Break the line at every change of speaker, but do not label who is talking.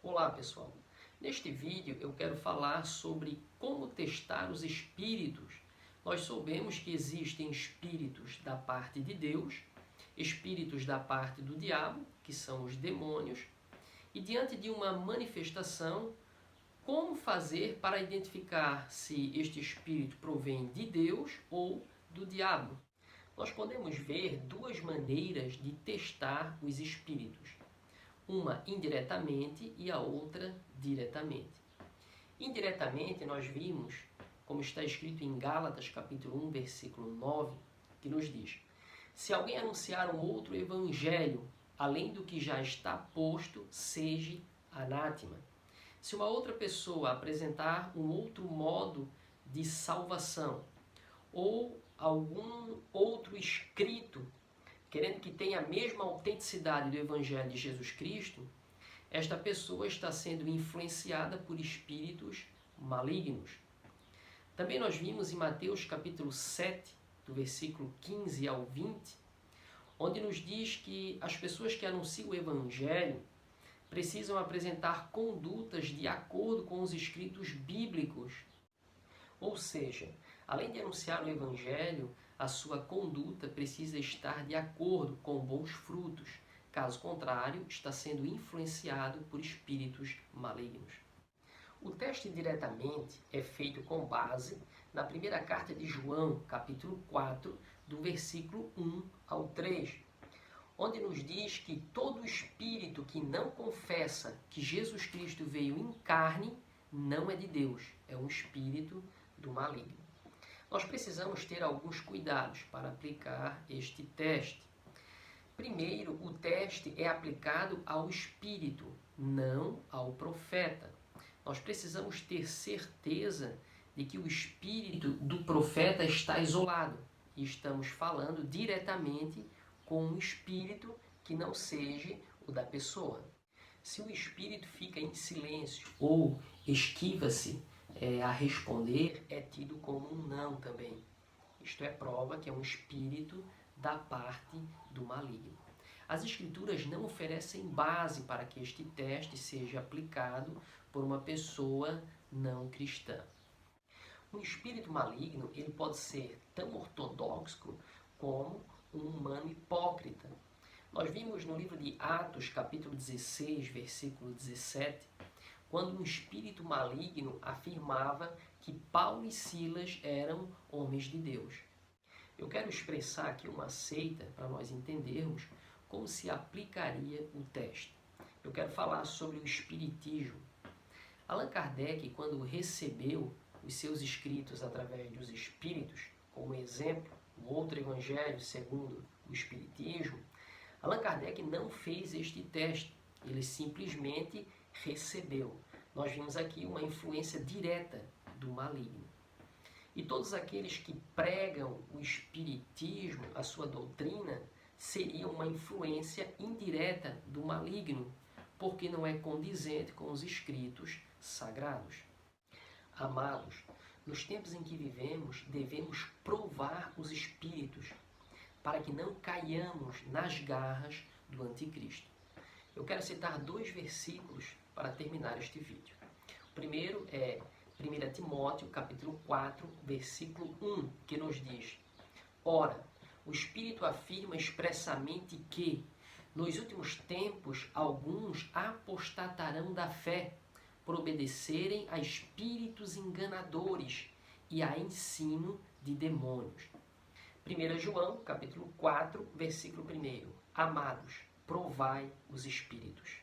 Olá pessoal, neste vídeo eu quero falar sobre como testar os espíritos. Nós soubemos que existem espíritos da parte de Deus, espíritos da parte do diabo, que são os demônios, e diante de uma manifestação, como fazer para identificar se este espírito provém de Deus ou do diabo? Nós podemos ver duas maneiras de testar os espíritos. Uma indiretamente e a outra diretamente. Indiretamente nós vimos, como está escrito em Gálatas capítulo 1, versículo 9, que nos diz: se alguém anunciar um outro evangelho, além do que já está posto, seja anátema. Se uma outra pessoa apresentar um outro modo de salvação, ou algum outro escrito querendo que tenha a mesma autenticidade do Evangelho de Jesus Cristo, esta pessoa está sendo influenciada por espíritos malignos. Também nós vimos em Mateus capítulo 7, do versículo 15 ao 20, onde nos diz que as pessoas que anunciam o Evangelho precisam apresentar condutas de acordo com os escritos bíblicos. Ou seja, além de anunciar o Evangelho, a sua conduta precisa estar de acordo com bons frutos. Caso contrário, está sendo influenciado por espíritos malignos. O teste diretamente é feito com base na primeira carta de João, capítulo 4, do versículo 1 ao 3, onde nos diz que todo espírito que não confessa que Jesus Cristo veio em carne não é de Deus, é um espírito do maligno. Nós precisamos ter alguns cuidados para aplicar este teste. Primeiro, o teste é aplicado ao espírito, não ao profeta. Nós precisamos ter certeza de que o espírito do profeta está isolado e estamos falando diretamente com um espírito que não seja o da pessoa. Se o espírito fica em silêncio ou esquiva-se a responder, é tido como um não também. Isto é prova que é um espírito da parte do maligno. As escrituras não oferecem base para que este teste seja aplicado por uma pessoa não cristã. Um espírito maligno ele pode ser tão ortodoxo como um humano hipócrita. Nós vimos no livro de Atos, capítulo 16, versículo 17, quando um espírito maligno afirmava que Paulo e Silas eram homens de Deus. Eu quero expressar aqui uma seita para nós entendermos como se aplicaria o teste. Eu quero falar sobre o espiritismo. Allan Kardec, quando recebeu os seus escritos através dos espíritos, como exemplo, o outro evangelho segundo o espiritismo, Allan Kardec não fez este teste, ele simplesmente recebeu. Nós vimos aqui uma influência direta do maligno. E todos aqueles que pregam o espiritismo, a sua doutrina, seriam uma influência indireta do maligno, porque não é condizente com os escritos sagrados. Amados, nos tempos em que vivemos, devemos provar os espíritos, para que não caiamos nas garras do anticristo. Eu quero citar dois versículos para terminar este vídeo. O primeiro é 1 Timóteo, capítulo 4, versículo 1, que nos diz: ora, o Espírito afirma expressamente que, nos últimos tempos, alguns apostatarão da fé, por obedecerem a espíritos enganadores e a ensino de demônios. 1 João, capítulo 4, versículo 1. Amados, provai os espíritos.